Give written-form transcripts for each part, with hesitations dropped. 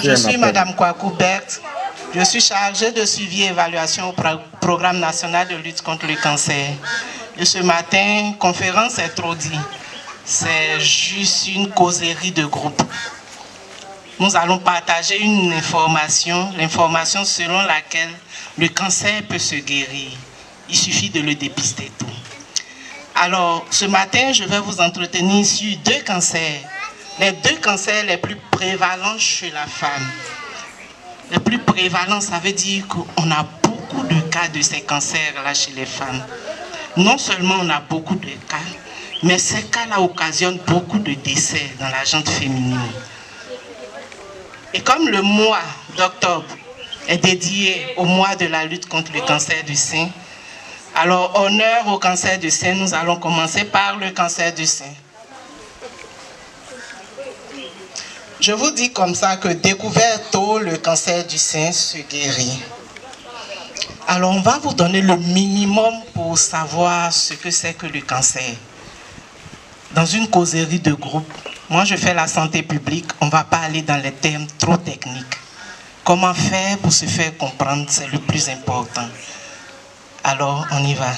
Je suis Madame Kwaku Berthe. Je suis chargée de suivi et évaluation au programme national de lutte contre le cancer. Et ce matin, conférence est trop dit. C'est juste une causerie de groupe. Nous allons partager une information, l'information selon laquelle le cancer peut se guérir. Il suffit de le dépister tout. Alors, ce matin, je vais vous entretenir sur 2 cancers. Les 2 cancers les plus prévalents chez la femme. Les plus prévalents, ça veut dire qu'on a beaucoup de cas de ces cancers-là chez les femmes. Non seulement on a beaucoup de cas, mais ces cas-là occasionnent beaucoup de décès dans la gente féminine. Et comme le mois d'octobre est dédié au mois de la lutte contre le cancer du sein, alors honneur au cancer du sein, nous allons commencer par le cancer du sein. Je vous dis comme ça que découvert tôt, le cancer du sein se guérit. Alors on va vous donner le minimum pour savoir ce que c'est que le cancer. Dans une causerie de groupe, moi je fais la santé publique, on ne va pas aller dans les termes trop techniques. Comment faire pour se faire comprendre, c'est le plus important. Alors on y va.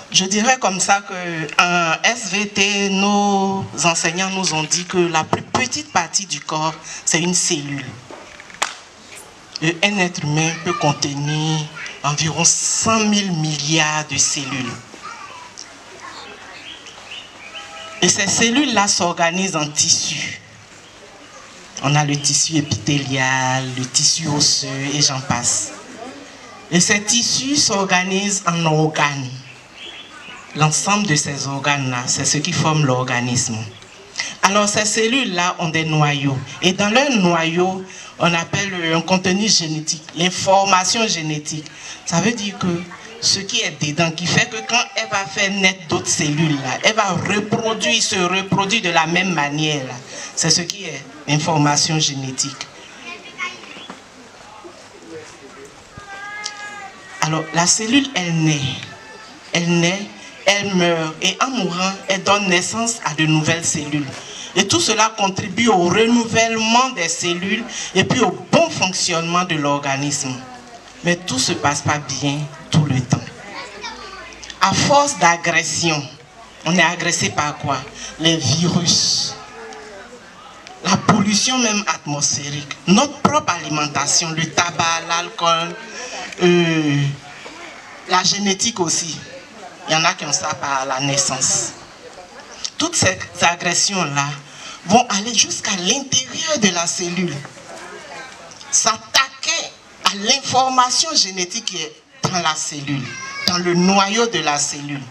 Je dirais comme ça qu'en SVT, nos enseignants nous ont dit que la plus petite partie du corps, c'est une cellule. Un être humain peut contenir environ 100 000 milliards de cellules. Et ces cellules-là s'organisent en tissus. On a le tissu épithélial, le tissu osseux et j'en passe. Et ces tissus s'organisent en organes. L'ensemble de ces organes-là, c'est ce qui forme l'organisme. Alors ces cellules-là ont des noyaux. Et dans leur noyau, on appelle un contenu génétique, l'information génétique. Ça veut dire que ce qui est dedans, qui fait que quand elle va faire naître d'autres cellules-là, elle va se reproduire de la même manière. C'est ce qui est l'information génétique. Alors la cellule, elle naît, elle meurt et en mourant, elle donne naissance à de nouvelles cellules. Et tout cela contribue au renouvellement des cellules et puis au bon fonctionnement de l'organisme. Mais tout ne se passe pas bien tout le temps. À force d'agression, on est agressé par quoi? Les virus, la pollution même atmosphérique, notre propre alimentation, le tabac, l'alcool, la génétique aussi. Il y en a qui ont ça par la naissance. Toutes ces agressions-là vont aller jusqu'à l'intérieur de la cellule, s'attaquer à l'information génétique qui est dans la cellule, dans le noyau de la cellule.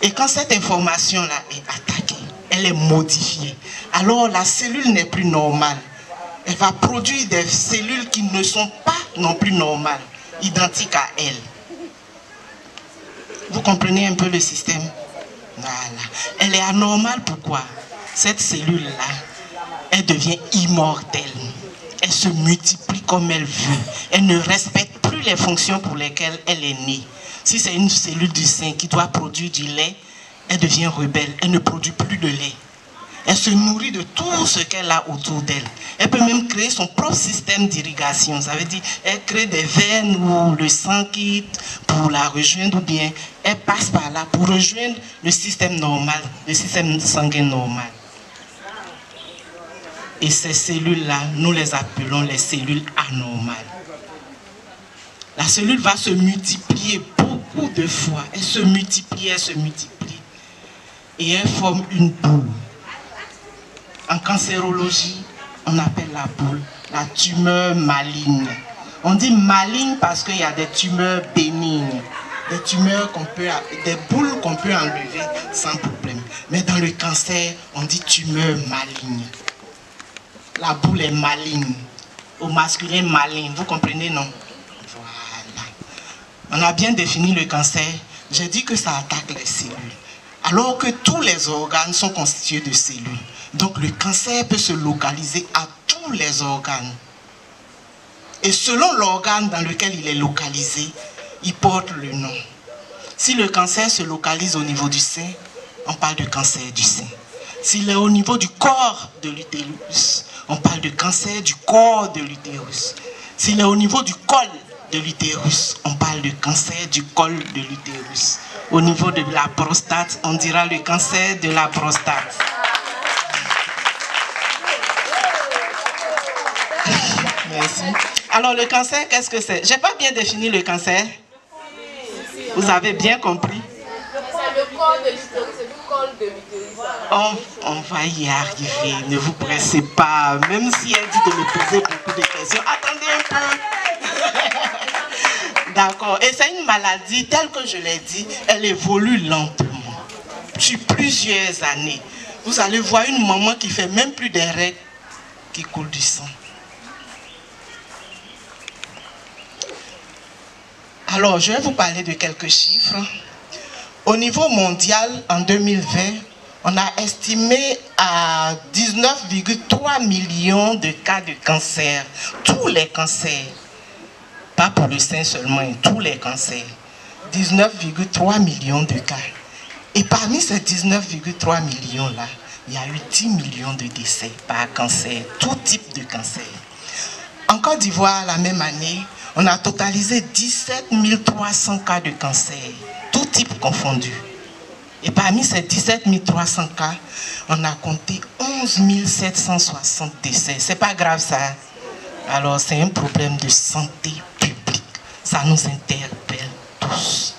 Et quand cette information-là est attaquée, elle est modifiée, alors la cellule n'est plus normale. Elle va produire des cellules qui ne sont pas non plus normales, identiques à elle. Vous comprenez un peu le système? Voilà. Elle est anormale, pourquoi? Cette cellule-là, elle devient immortelle. Elle se multiplie comme elle veut. Elle ne respecte plus les fonctions pour lesquelles elle est née. Si c'est une cellule du sein qui doit produire du lait, elle devient rebelle. Elle ne produit plus de lait. Elle se nourrit de tout ce qu'elle a autour d'elle. Elle peut même créer son propre système d'irrigation. Ça veut dire elle crée des veines où le sang quitte pour la rejoindre ou bien elle passe par là pour rejoindre le système normal, le système sanguin normal. Et ces cellules-là, nous les appelons les cellules anormales. La cellule va se multiplier beaucoup de fois. Elle se multiplie, elle se multiplie. Et elle forme une boule. En cancérologie, on appelle la boule la tumeur maligne. On dit maligne parce qu'il y a des tumeurs bénignes, des boules qu'on peut enlever sans problème. Mais dans le cancer, on dit tumeur maligne. La boule est maligne. Au masculin, maligne. Vous comprenez, non? Voilà. On a bien défini le cancer. J'ai dit que ça attaque les cellules. Alors que tous les organes sont constitués de cellules. Donc le cancer peut se localiser à tous les organes. Et selon l'organe dans lequel il est localisé, il porte le nom. Si le cancer se localise au niveau du sein, on parle de cancer du sein. S'il est au niveau du corps de l'utérus, on parle de cancer du corps de l'utérus. S'il est au niveau du col de l'utérus, on parle de cancer du col de l'utérus. Au niveau de la prostate, on dira le cancer de la prostate. Merci. Alors le cancer, qu'est-ce que c'est? Je n'ai pas bien défini le cancer. Vous avez bien compris? C'est le col de l'utérus, c'est le col de l'utérus. On va y arriver, ne vous pressez pas. Même si elle dit de me poser beaucoup de questions, attendez un peu. D'accord. Et c'est une maladie, telle que je l'ai dit, elle évolue lentement. Sur plusieurs années. Vous allez voir une maman qui fait même plus des règles, qui coule du sang. Alors, je vais vous parler de quelques chiffres. Au niveau mondial, en 2020, on a estimé à 19,3 millions de cas de cancer. Tous les cancers, pas pour le sein seulement, tous les cancers. 19,3 millions de cas. Et parmi ces 19,3 millions-là, il y a eu 10 millions de décès par cancer, tout type de cancer. En Côte d'Ivoire, la même année, on a totalisé 17 300 cas de cancer, tout type confondu. Et parmi ces 17 300 cas, on a compté 11 760 décès. C'est pas grave ça. Alors c'est un problème de santé publique. Ça nous interpelle tous.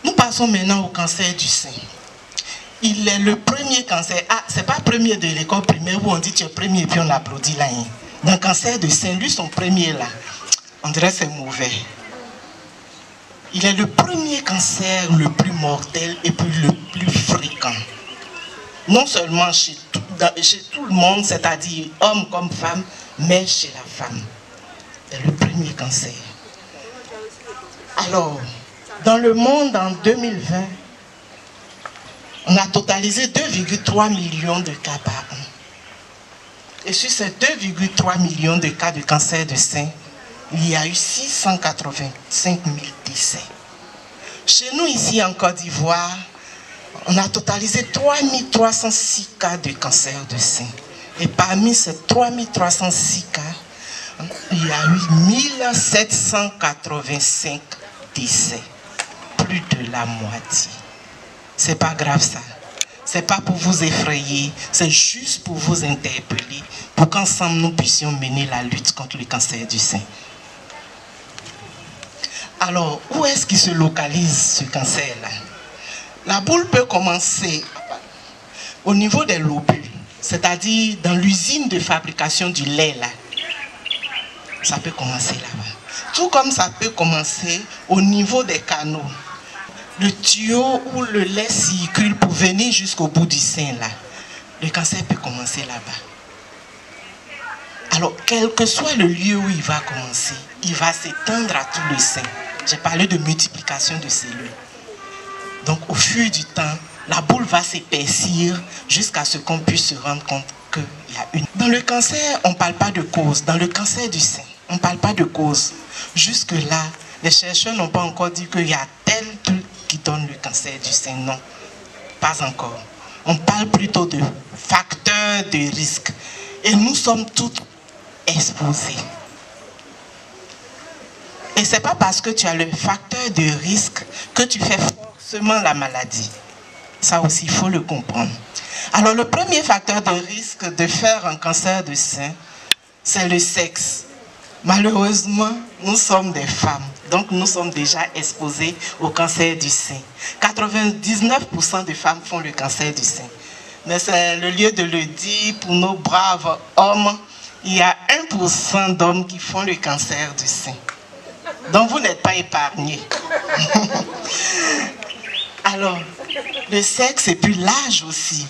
Nous passons maintenant au cancer du sein. Il est le premier cancer. Ah, c'est pas premier de l'école primaire où on dit tu es premier et puis on applaudit là. Dans le cancer de sein, lui son premier là, on dirait que c'est mauvais. Il est le premier cancer le plus mortel et puis le plus fréquent. Non seulement chez tout le monde, c'est-à-dire homme comme femme, mais chez la femme. C'est le premier cancer. Alors, dans le monde en 2020, on a totalisé 2,3 millions de cas par an. Et sur ces 2,3 millions de cas de cancer de sein, il y a eu 685 000 décès. Chez nous, ici en Côte d'Ivoire, on a totalisé 3 306 cas de cancer de sein. Et parmi ces 3 306 cas, il y a eu 1785 décès. Plus de la moitié. C'est pas grave ça. C'est pas pour vous effrayer, c'est juste pour vous interpeller, pour qu'ensemble nous puissions mener la lutte contre le cancer du sein. Alors, où est-ce qu'il se localise ce cancer-là? La boule peut commencer au niveau des lobules, c'est-à-dire dans l'usine de fabrication du lait là. Ça peut commencer là-bas. Tout comme ça peut commencer au niveau des canaux. Le tuyau où le lait circule pour venir jusqu'au bout du sein là. Le cancer peut commencer là-bas. Alors, quel que soit le lieu où il va commencer, il va s'étendre à tout le sein. J'ai parlé de multiplication de cellules. Donc, au fur du temps, la boule va s'épaissir jusqu'à ce qu'on puisse se rendre compte qu'il y a une. Dans le cancer, on ne parle pas de cause. Dans le cancer du sein, on ne parle pas de cause. Jusque-là, les chercheurs n'ont pas encore dit qu'il y a tel truc qui donne le cancer du sein. Non, pas encore. On parle plutôt de facteurs de risque. Et nous sommes toutes exposés. Et ce n'est pas parce que tu as le facteur de risque que tu fais forcément la maladie. Ça aussi, il faut le comprendre. Alors, le premier facteur de risque de faire un cancer de sein, c'est le sexe. Malheureusement, nous sommes des femmes. Donc, nous sommes déjà exposés au cancer du sein. 99% des femmes font le cancer du sein. Mais c'est le lieu de le dire pour nos braves hommes. Il y a 1% d'hommes qui font le cancer du sein. Donc, vous n'êtes pas épargnés. Alors, le sexe et puis l'âge aussi.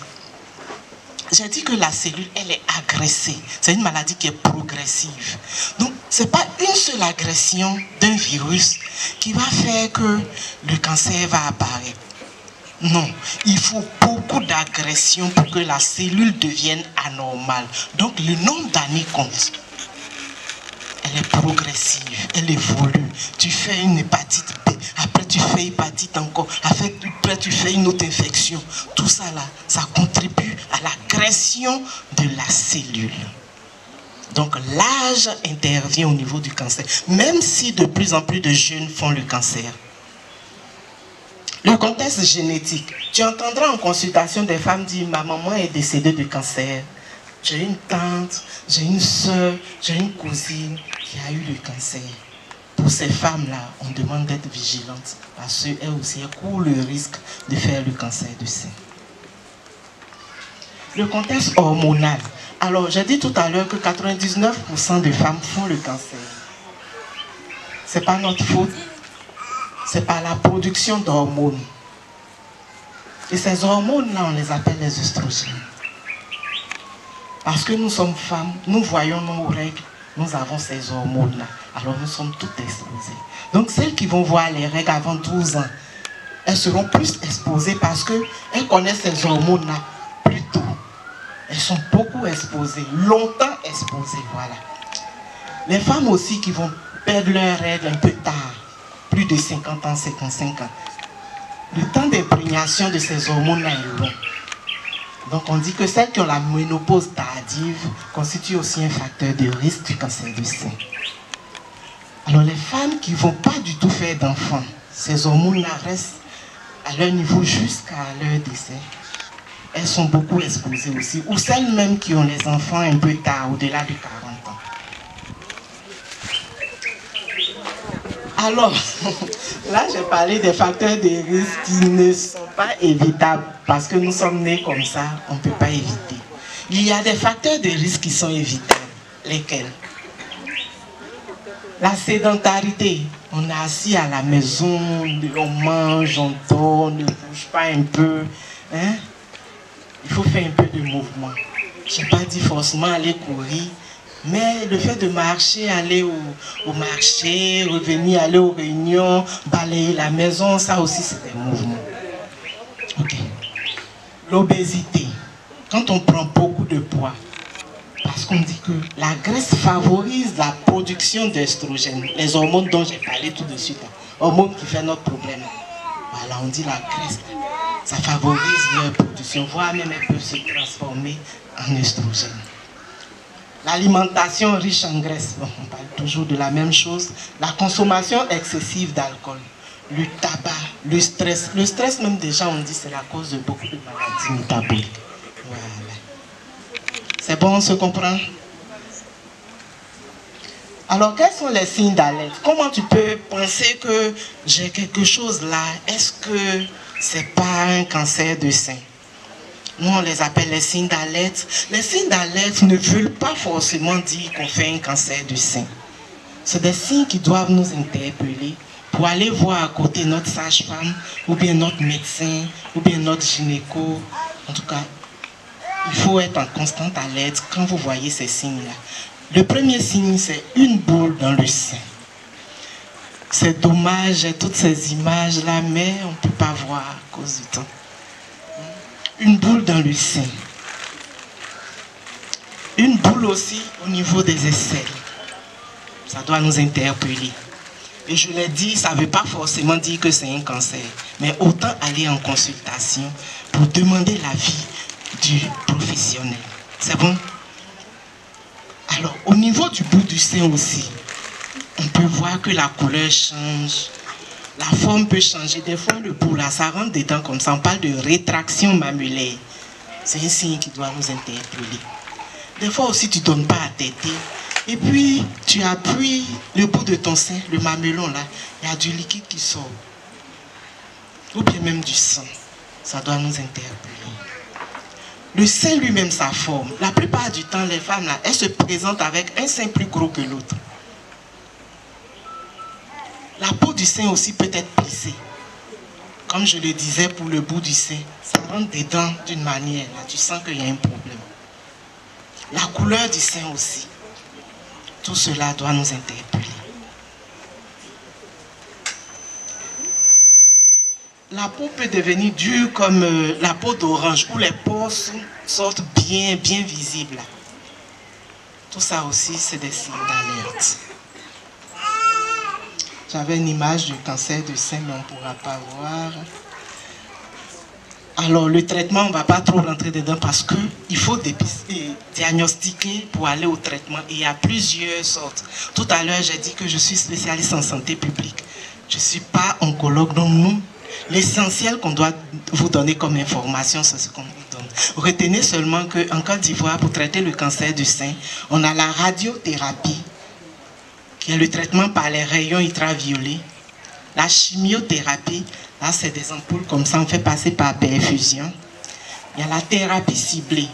J'ai dit que la cellule, elle est agressée. C'est une maladie qui est progressive. Donc, ce n'est pas une seule agression d'un virus qui va faire que le cancer va apparaître. Non, il faut beaucoup d'agressions pour que la cellule devienne anormale. Donc, le nombre d'années compte. elle est progressive, elle évolue. Tu fais une hépatite B, après tu fais hépatite encore, après tu fais une autre infection. Tout ça là, ça contribue à l'agression de la cellule. Donc l'âge intervient au niveau du cancer, même si de plus en plus de jeunes font le cancer. Le contexte génétique. Tu entendras en consultation des femmes dire « Ma maman est décédée de cancer. J'ai une tante, j'ai une soeur, j'ai une cousine qui a eu le cancer. » Pour ces femmes-là, on demande d'être vigilantes parce qu'elles aussi courent le risque de faire le cancer du sein. Le contexte hormonal. Alors, j'ai dit tout à l'heure que 99% des femmes font le cancer. Ce n'est pas notre faute. C'est par la production d'hormones. Et ces hormones-là, on les appelle les oestrogènes. Parce que nous sommes femmes, nous voyons nos règles, nous avons ces hormones-là. Alors nous sommes toutes exposées. Donc celles qui vont voir les règles avant 12 ans, elles seront plus exposées parce qu'elles connaissent ces hormones-là plus tôt. Elles sont beaucoup exposées, longtemps exposées, voilà. Les femmes aussi qui vont perdre leurs règles un peu tard, plus de 50 ans, 55 ans. Le temps d'imprégnation de ces hormones-là est long. Donc on dit que celles qui ont la ménopause tardive constituent aussi un facteur de risque du cancer du sein. Alors les femmes qui ne vont pas du tout faire d'enfants, ces hormones-là restent à leur niveau jusqu'à leur décès. Elles sont beaucoup exposées aussi. Ou celles même qui ont les enfants un peu tard, au-delà de 40 ans. Alors, là j'ai parlé des facteurs de risque qui ne sont pas évitables parce que nous sommes nés comme ça, on ne peut pas éviter. Il y a des facteurs de risque qui sont évitables. Lesquels? La sédentarité. On est assis à la maison, on mange, on dort, on ne bouge pas un peu. Hein? Il faut faire un peu de mouvement. Je n'ai pas dit forcément aller courir. Mais le fait de marcher, aller au marché, revenir, aller aux réunions, balayer la maison, ça aussi c'est des mouvements. Ok. L'obésité. Quand on prend beaucoup de poids, parce qu'on dit que la graisse favorise la production d'estrogènes, les hormones dont j'ai parlé tout de suite, hormones qui font notre problème. Voilà, on dit la graisse, ça favorise leur production, voire même elles peuvent se transformer en estrogènes. L'alimentation riche en graisse, bon, on parle toujours de la même chose. La consommation excessive d'alcool, le tabac, le stress. Le stress même déjà, on dit, c'est la cause de beaucoup de maladies métaboliques. Voilà. C'est bon, on se comprend? Alors, quels sont les signes d'alerte? Comment tu peux penser que j'ai quelque chose là? Est-ce que c'est pas un cancer de sein? Nous, on les appelle les signes d'alerte. Les signes d'alerte ne veulent pas forcément dire qu'on fait un cancer du sein. C'est des signes qui doivent nous interpeller pour aller voir à côté notre sage-femme, ou bien notre médecin, ou bien notre gynéco. En tout cas, il faut être en constante alerte quand vous voyez ces signes-là. Le premier signe, c'est une boule dans le sein. C'est dommage, j'ai toutes ces images-là, mais on ne peut pas voir à cause du temps. Une boule dans le sein. Une boule aussi au niveau des aisselles. Ça doit nous interpeller. Et je l'ai dit, ça ne veut pas forcément dire que c'est un cancer. Mais autant aller en consultation pour demander l'avis du professionnel. C'est bon? Alors, au niveau du bout du sein aussi, on peut voir que la couleur change. La forme peut changer. Des fois, le bout là, ça rentre dedans comme ça. On parle de rétraction mammulaire. C'est un signe qui doit nous interpeller. Des fois aussi, tu ne donnes pas à téter. Et puis, tu appuies le bout de ton sein, le mamelon là. Il y a du liquide qui sort. Ou bien même du sang. Ça doit nous interpeller. Le sein lui-même, sa forme. La plupart du temps, les femmes là, elles se présentent avec un sein plus gros que l'autre. La peau du sein aussi peut être plissée. Comme je le disais pour le bout du sein, ça rentre dedans d'une manière. Là, tu sens qu'il y a un problème. La couleur du sein aussi. Tout cela doit nous interpeller. La peau peut devenir dure comme la peau d'orange, où les pores sortent bien visibles. Tout ça aussi, c'est des signes d'alerte. J'avais une image du cancer du sein, mais on ne pourra pas voir. Alors, le traitement, on ne va pas trop rentrer dedans parce qu'il faut diagnostiquer pour aller au traitement. Et il y a plusieurs sortes. Tout à l'heure, j'ai dit que je suis spécialiste en santé publique. Je ne suis pas oncologue, donc nous, l'essentiel qu'on doit vous donner comme information, c'est ce qu'on vous donne. Retenez seulement qu'en Côte d'Ivoire, pour traiter le cancer du sein, on a la radiothérapie, qui est le traitement par les rayons ultraviolets. La chimiothérapie, là c'est des ampoules comme ça, on fait passer par perfusion. Il y a la thérapie ciblée,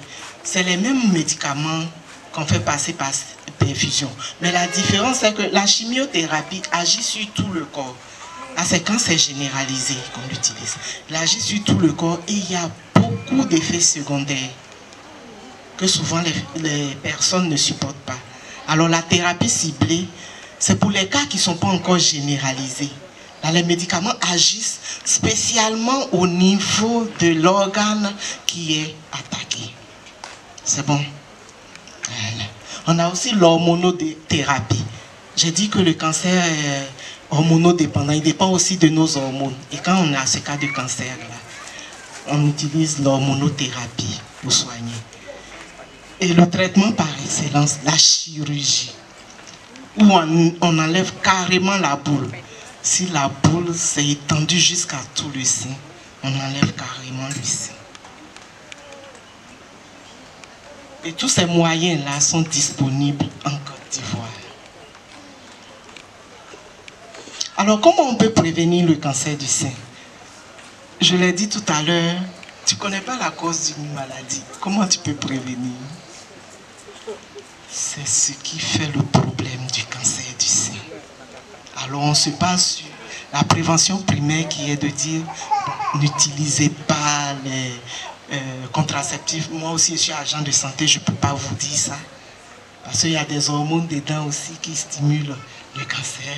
c'est les mêmes médicaments qu'on fait passer par perfusion. Mais la différence c'est que la chimiothérapie agit sur tout le corps. Là c'est quand c'est généralisé qu'on l'utilise. Elle agit sur tout le corps et il y a beaucoup d'effets secondaires que souvent les personnes ne supportent pas. Alors la thérapie ciblée, c'est pour les cas qui ne sont pas encore généralisés. Là, les médicaments agissent spécialement au niveau de l'organe qui est attaqué. C'est bon. Voilà. On a aussi l'hormonothérapie. J'ai dit que le cancer est hormonodépendant. Il dépend aussi de nos hormones. Et quand on a ce cas de cancer-là, on utilise l'hormonothérapie pour soigner. Et le traitement par excellence, la chirurgie, où on enlève carrément la boule. Si la boule s'est étendue jusqu'à tout le sein, on enlève carrément le sein. Et tous ces moyens-là sont disponibles en Côte d'Ivoire. Alors, comment on peut prévenir le cancer du sein? Je l'ai dit tout à l'heure, tu ne connais pas la cause d'une maladie. Comment tu peux prévenir? C'est ce qui fait le problème du cancer du sein. Alors on se base sur la prévention primaire qui est de dire n'utilisez pas les contraceptifs. Moi aussi je suis agent de santé, je ne peux pas vous dire ça. Parce qu'il y a des hormones dedans aussi qui stimulent le cancer.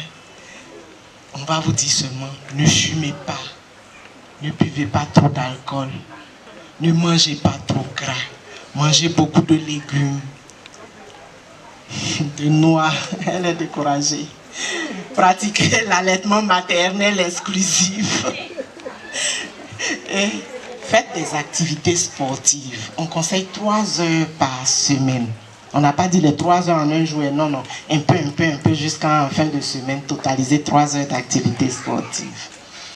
On va vous dire seulement, ne fumez pas, ne buvez pas trop d'alcool, ne mangez pas trop gras, mangez beaucoup de légumes, de noix, elle est découragée. Pratiquez l'allaitement maternel exclusif. Et faites des activités sportives. On conseille 3 heures par semaine. On n'a pas dit les 3 heures en un jour, non, non. Un peu, jusqu'à fin de semaine, totaliser 3 heures d'activité sportive.